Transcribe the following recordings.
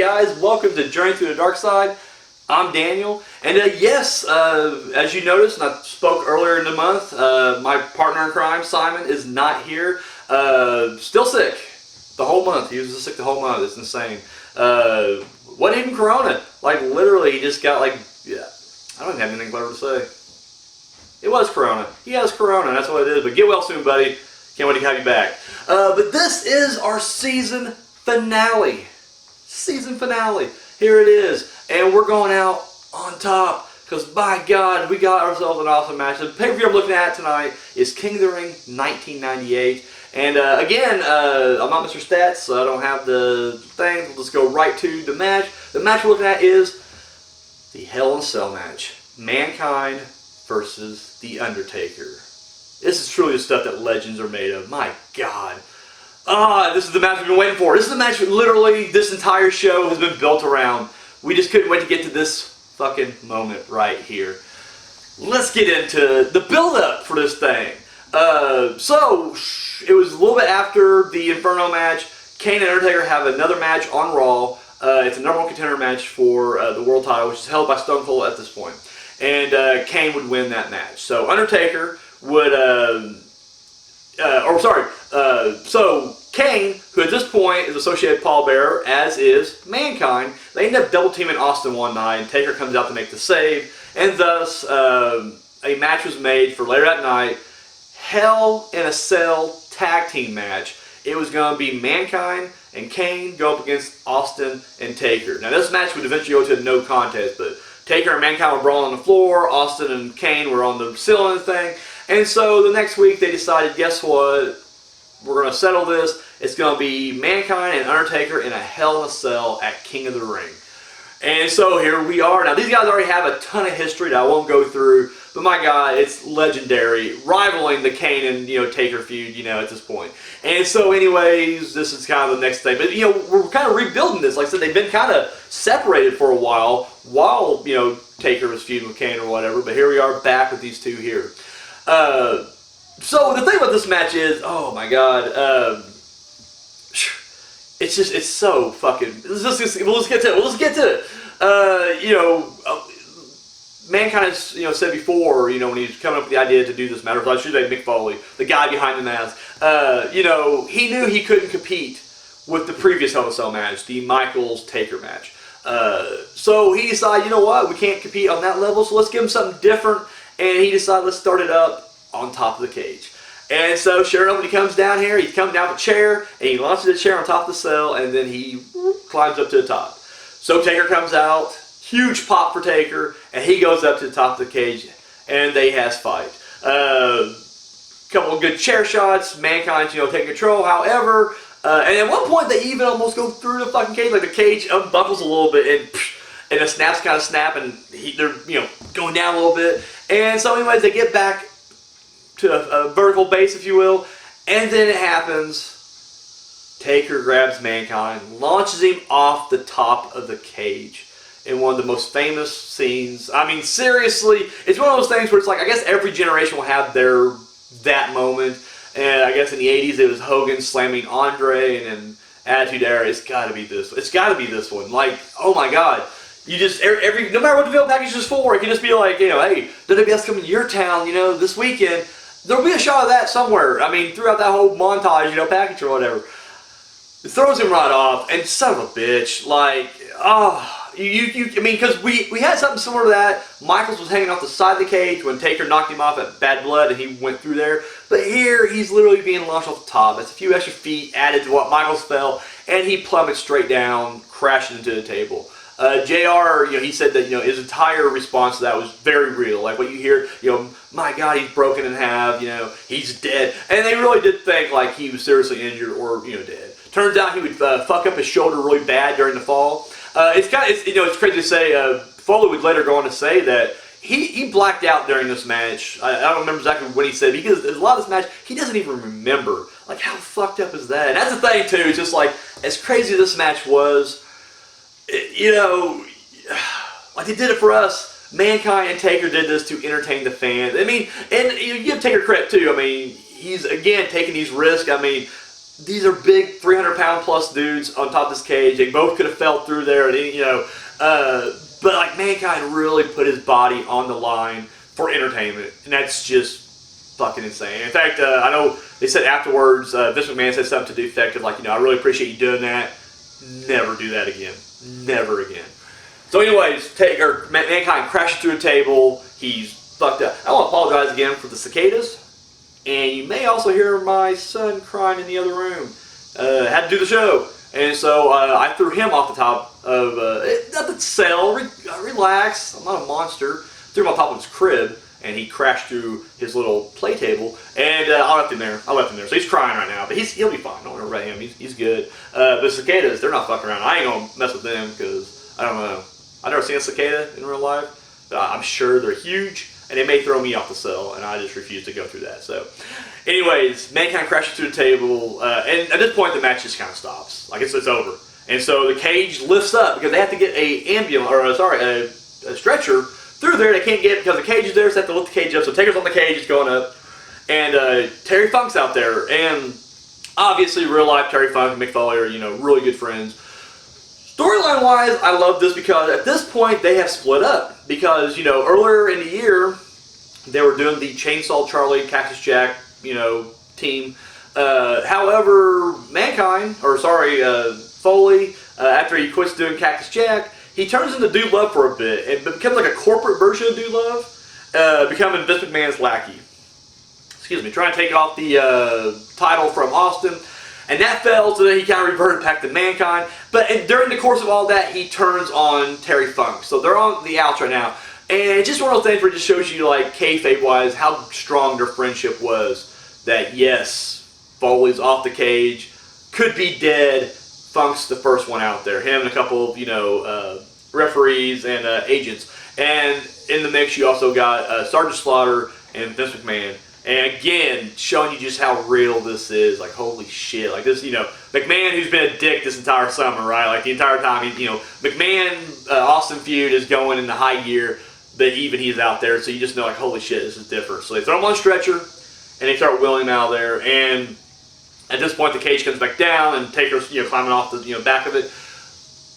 guys, welcome to Journey Through the Dark Side. I'm Daniel, and yes, as you noticed, and I spoke earlier in the month, my partner in crime, Simon, is not here. Still sick the whole month. He was sick the whole month. It's insane. Wasn't even Corona. Like, literally, he just got, like, yeah, I don't even have anything clever to say. It was Corona. He has Corona, that's what it is. But get well soon, buddy. Can't wait to have you back. But this is our season finale. Season finale. Here it is. And we're going out on top. Because by God, we got ourselves an awesome match. The pay-per-view I'm looking at tonight is King of the Ring 1998. And again, I'm not Mr. Stats, so I don't have the thing. We'll just go right to the match. The match we're looking at is the Hell in a Cell match. Mankind versus The Undertaker. This is truly the stuff that legends are made of. My God. This is the match we've been waiting for. This is the match literally this entire show has been built around. We just couldn't wait to get to this fucking moment right here. Let's get into the build-up for this thing. So, it was a little bit after the Inferno match. Kane and Undertaker have another match on Raw. It's a number one contender match for the world title, which is held by Stone Cold at this point. And Kane would win that match. So, Undertaker would, so Kane, who at this point is associated with Paul Bearer, as is Mankind, they end up double teaming Austin one night, and Taker comes out to make the save, and thus a match was made for later that night. Hell in a Cell tag team match. It was going to be Mankind and Kane go up against Austin and Taker. Now this match would eventually go to a no contest, but Taker and Mankind were brawling on the floor, Austin and Kane were on the ceiling of the thing, and so the next week they decided, guess what, we're going to settle this. It's going to be Mankind and Undertaker in a Hell in a Cell at King of the Ring. And so here we are. Now these guys already have a ton of history that I won't go through, but my God, it's legendary, rivaling the Kane and Taker feud, at this point. And so anyways, this is kind of the next thing. But we're kind of rebuilding this. Like I said, they've been kind of separated for a while Taker was feuding with Kane or whatever, but here we are back with these two here. So the thing about this match is, oh my God, it's so fucking. Let's get to it. Mankind has said before, when he was coming up with the idea to do this match, I should say Mick Foley, the guy behind the mask. He knew he couldn't compete with the previous Hell in a Cell match, the Michaels Taker match. So he decided, we can't compete on that level, so let's give him something different. And he decided, let's start it up on top of the cage. And so, sure enough, when he comes down here, he comes down with a chair, and he launches the chair on top of the cell, and then he climbs up to the top. So Taker comes out, huge pop for Taker, and he goes up to the top of the cage, and they has fight. Couple of good chair shots, Mankind's, taking control, however, and at one point they even almost go through the fucking cage, like the cage unbuckles a little bit, and the snaps kind of snap, and they're, going down a little bit. And so anyways, they get back to a vertical base, if you will, and then it happens. Taker grabs Mankind, launches him off the top of the cage in one of the most famous scenes. I mean, seriously, it's one of those things where it's like, I guess every generation will have that moment. And I guess in the 80s it was Hogan slamming Andre, and then Attitude Era. It's got to be this. It's got to be this one. Like, oh my God. You just, no matter what the video package is for, it can just be like, hey, WWF's coming to your town, this weekend. There'll be a shot of that somewhere. I mean, throughout that whole montage, package or whatever. It throws him right off, and son of a bitch, like, because we had something similar to that. Michaels was hanging off the side of the cage when Taker knocked him off at Bad Blood, and he went through there. But here, he's literally being launched off the top. That's a few extra feet added to what Michaels fell, and he plummets straight down, crashing into the table. JR, he said that, his entire response to that was very real. Like what you hear, my God, he's broken in half, he's dead. And they really did think like he was seriously injured or, dead. Turns out he would fuck up his shoulder really bad during the fall. It's crazy to say, Foley would later go on to say that he blacked out during this match. I don't remember exactly what he said, because a lot of this match, he doesn't even remember. Like, how fucked up is that? And that's the thing, too. It's just like, as crazy as this match was, like they did it for us. Mankind and Taker did this to entertain the fans. I mean, and you give Taker credit too. I mean, he's again taking these risks. I mean, these are big 300-pound plus dudes on top of this cage. They both could have fell through there, and but like Mankind really put his body on the line for entertainment, and that's just fucking insane. In fact, I know they said afterwards, Vince McMahon said something to the effect of like, I really appreciate you doing that. Never do that again. Never again. So anyways, Mankind crashes through a table. He's fucked up. I want to apologize again for the cicadas. And you may also hear my son crying in the other room. Had to do the show. And so I threw him off the top of the cell. Relax. I'm not a monster. Threw him on top of his crib. And he crashed through his little play table. And I left him there. So he's crying right now. But he'll be fine. Don't worry about him. He's good. The cicadas, they're not fucking around. I ain't going to mess with them because, I don't know. I've never seen a cicada in real life. I'm sure they're huge. And they may throw me off the cell, and I just refuse to go through that. So, anyways, Mankind crashes through the table, and at this point, the match just kind of stops. Like, it's over. And so the cage lifts up because they have to get a stretcher through there. They can't get it because the cage is there, so they have to lift the cage up. So Taker's on the cage, it's going up. And Terry Funk's out there. And obviously, real life, Terry Funk and Mick Foley are, really good friends. Storyline-wise, I love this because at this point, they have split up. Because, earlier in the year, they were doing the Chainsaw Charlie, Cactus Jack, team. However, Foley, after he quits doing Cactus Jack, he turns into Dude Love for a bit and becomes like a corporate version of Dude Love, becoming Vince McMahon's lackey. Trying to take off the title from Austin. And that failed, so then he kind of reverted back to Mankind. But during the course of all that, he turns on Terry Funk. So they're on the outs right now. And it's just one of those things where it just shows you, like, kayfabe-wise, how strong their friendship was. That, yes, Foley's off the cage, could be dead. Funk's the first one out there. Him and a couple of, referees and agents. And in the mix, you also got Sergeant Slaughter and Vince McMahon. And again, showing you just how real this is. Like, holy shit. Like this, McMahon, who's been a dick this entire summer, right? Like the entire time, McMahon, Austin feud is going in the high gear, but even he's out there. So you just know, like, holy shit, this is different. So they throw him on a stretcher, and they start wheeling him out of there. And at this point, the cage comes back down, and Taker's, climbing off the, back of it.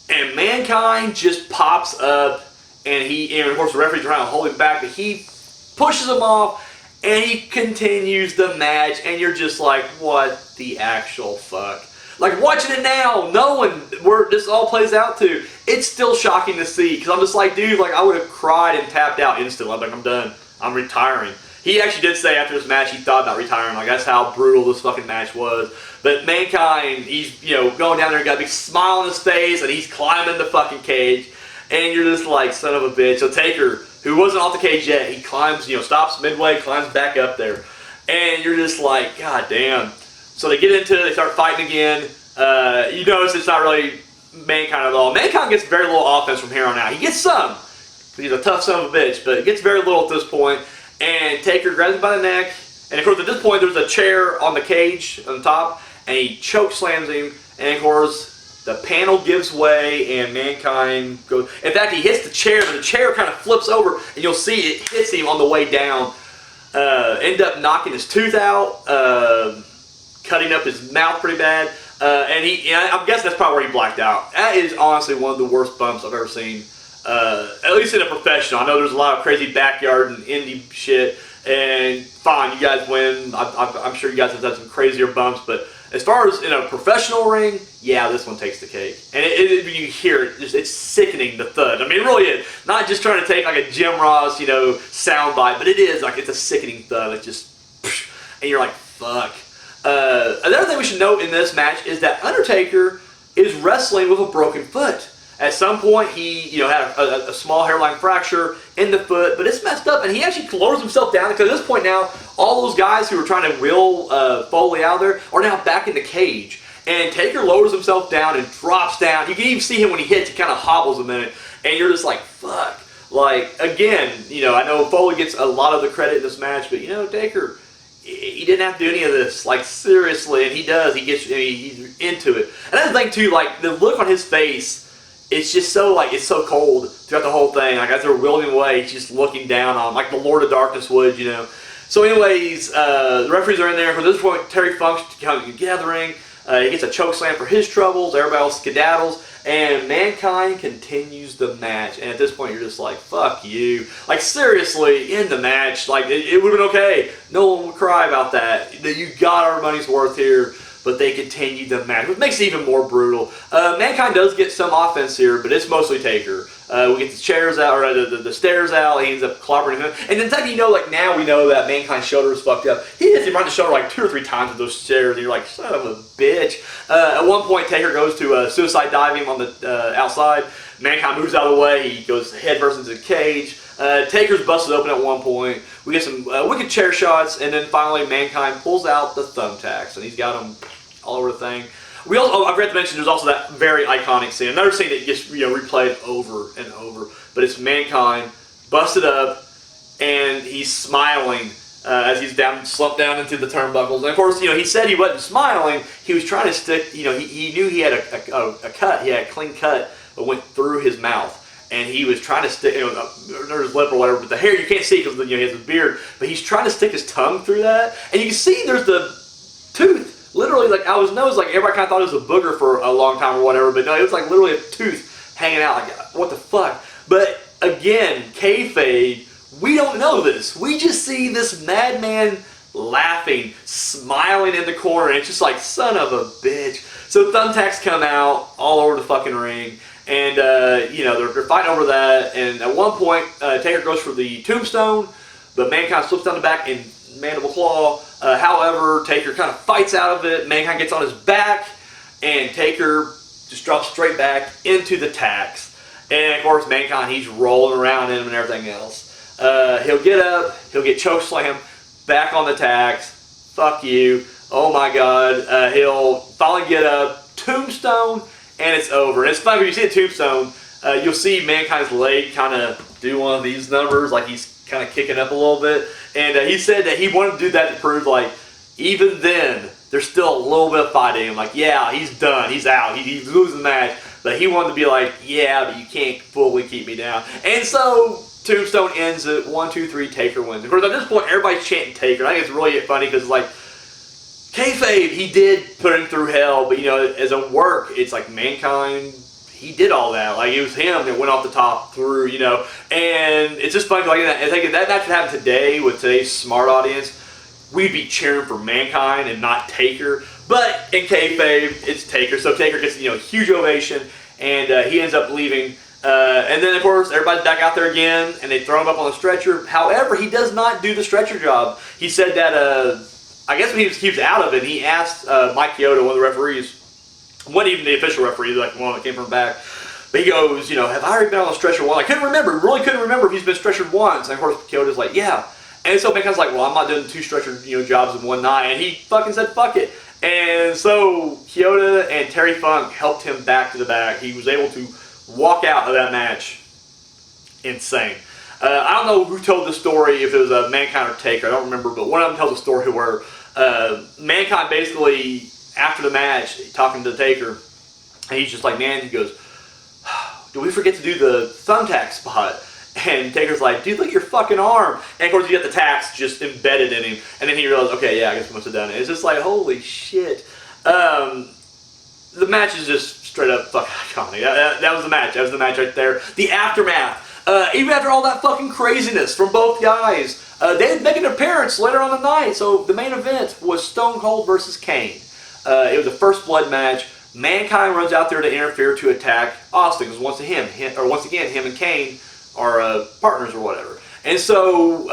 And Mankind just pops up, and of course, the referee's trying to hold him back, but he pushes him off. And he continues the match, and you're just like, what the actual fuck? Like, watching it now, knowing where this all plays out to, it's still shocking to see. Because I'm just like, dude, like, I would have cried and tapped out instantly. I'm like, I'm done. I'm retiring. He actually did say after this match he thought about retiring. Like, that's how brutal this fucking match was. But Mankind, he's, going down there and got a big smile on his face, and he's climbing the fucking cage. And you're just like, son of a bitch. So Taker, who wasn't off the cage yet, he climbs, stops midway, climbs back up there. And you're just like, god damn. So they get into it, they start fighting again. You notice it's not really Mankind at all. Mankind gets very little offense from here on out. He gets some, because he's a tough son of a bitch, but he gets very little at this point. And Taker grabs him by the neck. And of course, at this point, there's a chair on the cage on the top, and he choke slams him. And of course, the panel gives way, and Mankind goes. In fact, he hits the chair, and the chair kind of flips over, and you'll see it hits him on the way down. End up knocking his tooth out, cutting up his mouth pretty bad. And I'm guessing that's probably where he blacked out. That is honestly one of the worst bumps I've ever seen, at least in a professional. I know there's a lot of crazy backyard and indie shit, and fine, you guys win. I'm sure you guys have done some crazier bumps, but as far as in a professional ring, yeah, this one takes the cake. And you hear it, it's sickening, the thud. I mean, it really is. Not just trying to take like a Jim Ross, sound bite, but it is like, it's a sickening thud. It just, and you're like, fuck. Another thing we should note in this match is that Undertaker is wrestling with a broken foot. At some point, he had a small hairline fracture in the foot, but it's messed up, and he actually lowers himself down, because at this point now, all those guys who were trying to wheel Foley out there are now back in the cage. And Taker lowers himself down and drops down. You can even see him when he hits, he kind of hobbles a minute, and you're just like, fuck. Like, again, I know Foley gets a lot of the credit in this match, but, Taker, he didn't have to do any of this, like, seriously, and he does. He's into it. And I think, too, like, the look on his face, it's just so, like, it's so cold throughout the whole thing. Like, as they're wheeling away, he's just looking down on him, like the Lord of Darkness would, So anyways, the referees are in there. For this point, Terry Funk's gathering. He gets a choke slam for his troubles. Everybody else skedaddles. And Mankind continues the match. And at this point, you're just like, fuck you. Like, seriously, in the match, like, it would have been okay. No one would cry about that. You got our money's worth here. But they continue the match, which makes it even more brutal. Mankind does get some offense here, but it's mostly Taker. We get the chairs out, or the stairs out. He ends up clobbering him. And then you know, like, now we know that Mankind's shoulder is fucked up. He hits him right in the shoulder like 2 or 3 times with those stairs, and you're like, son of a bitch. At one point, Taker goes to suicide dive him on the outside. Mankind moves out of the way. He goes head first into the cage. Taker's busted open at one point. We get some wicked chair shots, and then finally Mankind pulls out the thumbtacks, and he's got them all over the thing. We also, I forgot to mention, there's also that very iconic scene. Another scene that gets replayed over and over, but it's Mankind busted up, and he's smiling as he's slumped down into the turnbuckles. And of course, he said he wasn't smiling. He was trying to stick. He knew he had a cut. He had a clean cut that went through his mouth. And he was trying to stick, under his lip or whatever, but the hair you can't see because he has a beard. But he's trying to stick his tongue through that, and you can see there's the tooth, literally like out his nose. Like everybody kind of thought it was a booger for a long time or whatever, but no, it was like literally a tooth hanging out. Like what the fuck? But again, kayfabe, we don't know this. We just see this madman laughing, smiling in the corner, and it's just like son of a bitch. So thumbtacks come out all over the fucking ring. And, they're fighting over that. And at one point, Taker goes for the tombstone, but Mankind slips down the back in mandible claw. However, Taker kind of fights out of it. Mankind gets on his back, and Taker just drops straight back into the tacks. And, of course, Mankind, he's rolling around in them and everything else. He'll get up. He'll get chokeslammed back on the tacks. Fuck you. Oh, my God. He'll finally get up. Tombstone. And it's over. And it's funny when you see a tombstone, you'll see Mankind's leg kind of do one of these numbers, like he's kind of kicking up a little bit. And he said that he wanted to do that to prove, like, even then, there's still a little bit of fight in him. Like, yeah, he's done. He's out. He's losing the match. But he wanted to be like, yeah, but you can't fully keep me down. And so, Tombstone ends it. 1, 2, 3, Taker wins. Of course, at this point, everybody's chanting Taker. I think it's really funny because, like, kayfabe, he did put him through hell, but as a work, it's like Mankind, he did all that. Like it was him that went off the top through, and it's just funny. Like I think if that match would happen today with today's smart audience, we'd be cheering for Mankind and not Taker. But in kayfabe, it's Taker, so Taker gets huge ovation, and he ends up leaving. And then of course everybody's back out there again, and they throw him up on the stretcher. However, he does not do the stretcher job. He said that. I guess when he was out of it, he asked Mike Chioda, one of the referees, wasn't even the official referee, like one that came from the back, but he goes, have I already been on the stretcher once? I couldn't remember, really couldn't remember if he's been stretchered once. And of course, Chioda's like, yeah. And so Mankind's like, well, I'm not doing 2 stretcher jobs in one night. And he fucking said, fuck it. And so Chioda and Terry Funk helped him back to the back. He was able to walk out of that match insane. I don't know who told the story, if it was Mankind or Taker, I don't remember, but one of them tells a story where Mankind basically, after the match, talking to Taker, and he's just like, man, he goes, did we forget to do the thumbtack spot? And Taker's like, dude, look at your fucking arm. And of course you get the tacks just embedded in him, and then he realizes, okay, yeah, I guess we must have done it. It's just like, holy shit. The match is just straight up fucking iconic. That was the match. That was the match right there. The aftermath. Even after all that fucking craziness from both guys, they would make an appearance later on the night. So the main event was Stone Cold versus Kane. It was a first blood match. Mankind runs out there to interfere to attack Austin because once again, him and Kane are partners or whatever. And so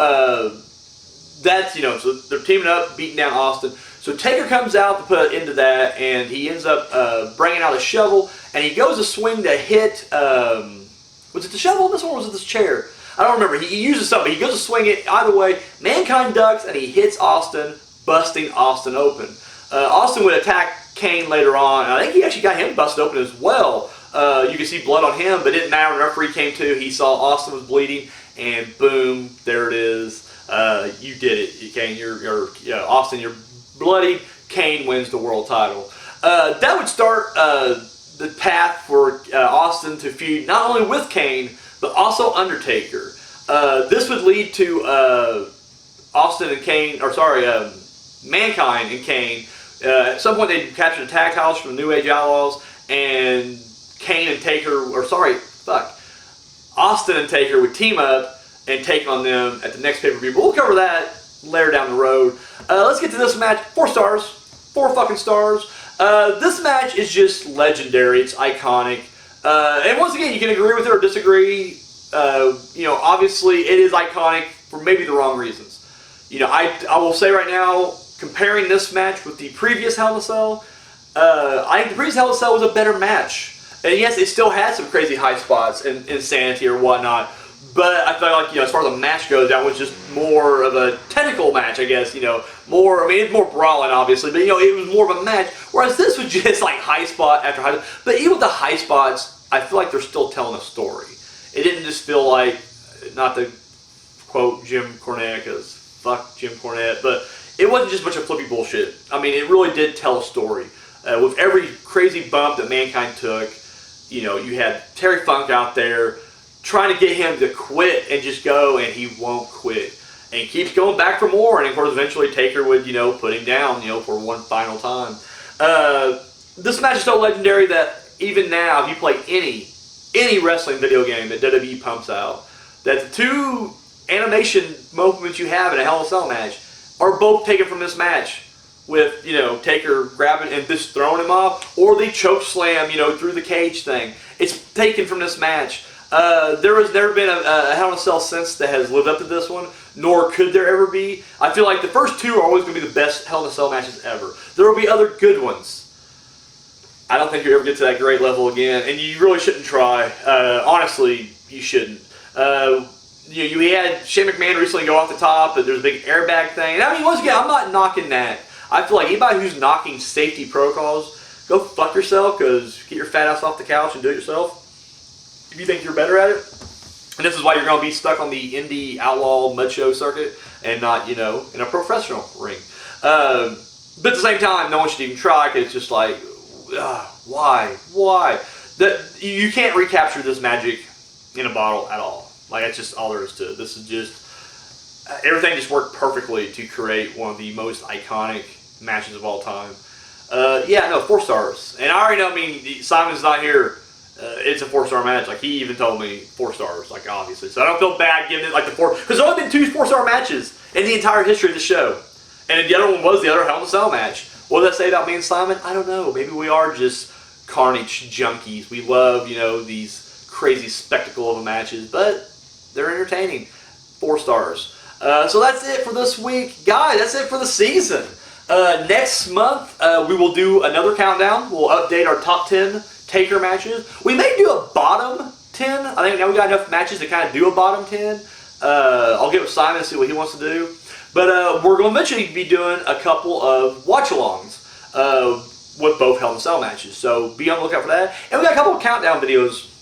that's so they're teaming up, beating down Austin. So Taker comes out to put an end to that, and he ends up bringing out a shovel, and he goes to swing to hit. Was it the shovel this one, or was it this chair? I don't remember. He uses something. He goes to swing it. Either way, Mankind ducks, and he hits Austin, busting Austin open. Austin would attack Kane later on, and I think he actually got him busted open as well. You can see blood on him, but it didn't matter. The referee came to. He saw Austin was bleeding, and boom, there it is. You did it, Kane. Austin, you're bloody. Kane wins the world title. That would start the path for Austin to feud not only with Kane, but also Undertaker. This would lead to Mankind and Kane At some point, they captured the tag titles from the New Age Outlaws, and Kane and Taker, Austin and Taker would team up and take on them at the next pay-per-view. But we'll cover that later down the road. Let's get to this match. 4 stars. 4 fucking stars. This match is just legendary. It's iconic. And once again, you can agree with it or disagree. Obviously, it is iconic for maybe the wrong reasons. I will say right now, comparing this match with the previous Hell in a Cell, I think the previous Hell in a Cell was a better match. And yes, it still had some crazy high spots and insanity or whatnot. But I feel like, as far as the match goes, that was just more of a technical match, I guess. It's more brawling, obviously, but, it was more of a match. Whereas this was just like high spot after high spot. But even with the high spots, I feel like they're still telling a story. It didn't just feel like, not to quote Jim Cornette, because fuck Jim Cornette, but it wasn't just a bunch of flippy bullshit. It really did tell a story. With every crazy bump that Mankind took, you had Terry Funk out there trying to get him to quit and just go, and he won't quit. And he keeps going back for more, and of course eventually Taker would, put him down, for one final time. This match is so legendary that even now, if you play any wrestling video game that WWE pumps out, that the 2 animation movements you have in a Hell in a Cell match are both taken from this match. With, Taker grabbing and just throwing him off, or the choke slam, through the cage thing. It's taken from this match. There has never been a Hell in a Cell since that has lived up to this one, nor could there ever be. I feel like the first 2 are always going to be the best Hell in a Cell matches ever. There will be other good ones. I don't think you'll ever get to that great level again, and you really shouldn't try. Honestly, you shouldn't. You had Shane McMahon recently go off the top, but there's a big airbag thing. And once again, I'm not knocking that. I feel like anybody who's knocking safety protocols, go fuck yourself, because get your fat ass off the couch and do it yourself. If you think you're better at it. And this is why you're going to be stuck on the indie outlaw mud show circuit and not, in a professional ring. But at the same time, no one should even try, because it's just like, why? You can't recapture this magic in a bottle at all. That's just all there is to it. This is just, everything just worked perfectly to create one of the most iconic matches of all time. 4 stars. And I already know, Simon's not here. It's a 4-star match. He even told me 4 stars, obviously. So I don't feel bad giving it the 4, because there's only been 2 4-star matches in the entire history of the show. And the other one was the other Hell in a Cell match. What does that say about me and Simon? I don't know. Maybe we are just carnage junkies. We love, these crazy spectacle of matches, but they're entertaining. 4 stars. So that's it for this week. Guys, that's it for the season. Next month, we will do another countdown. We'll update our top 10 Taker matches. We may do a bottom 10. I think now we got enough matches to kind of do a bottom 10. I'll get with Simon and see what he wants to do. But we're going to eventually be doing a couple of watch-alongs with both Hell in a Cell matches. So be on the lookout for that. And we got a couple of countdown videos,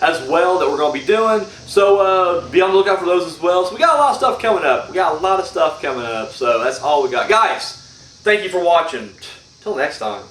as well that we're going to be doing. So be on the lookout for those as well. So we got a lot of stuff coming up. So that's all we got. Guys, thank you for watching. Till next time.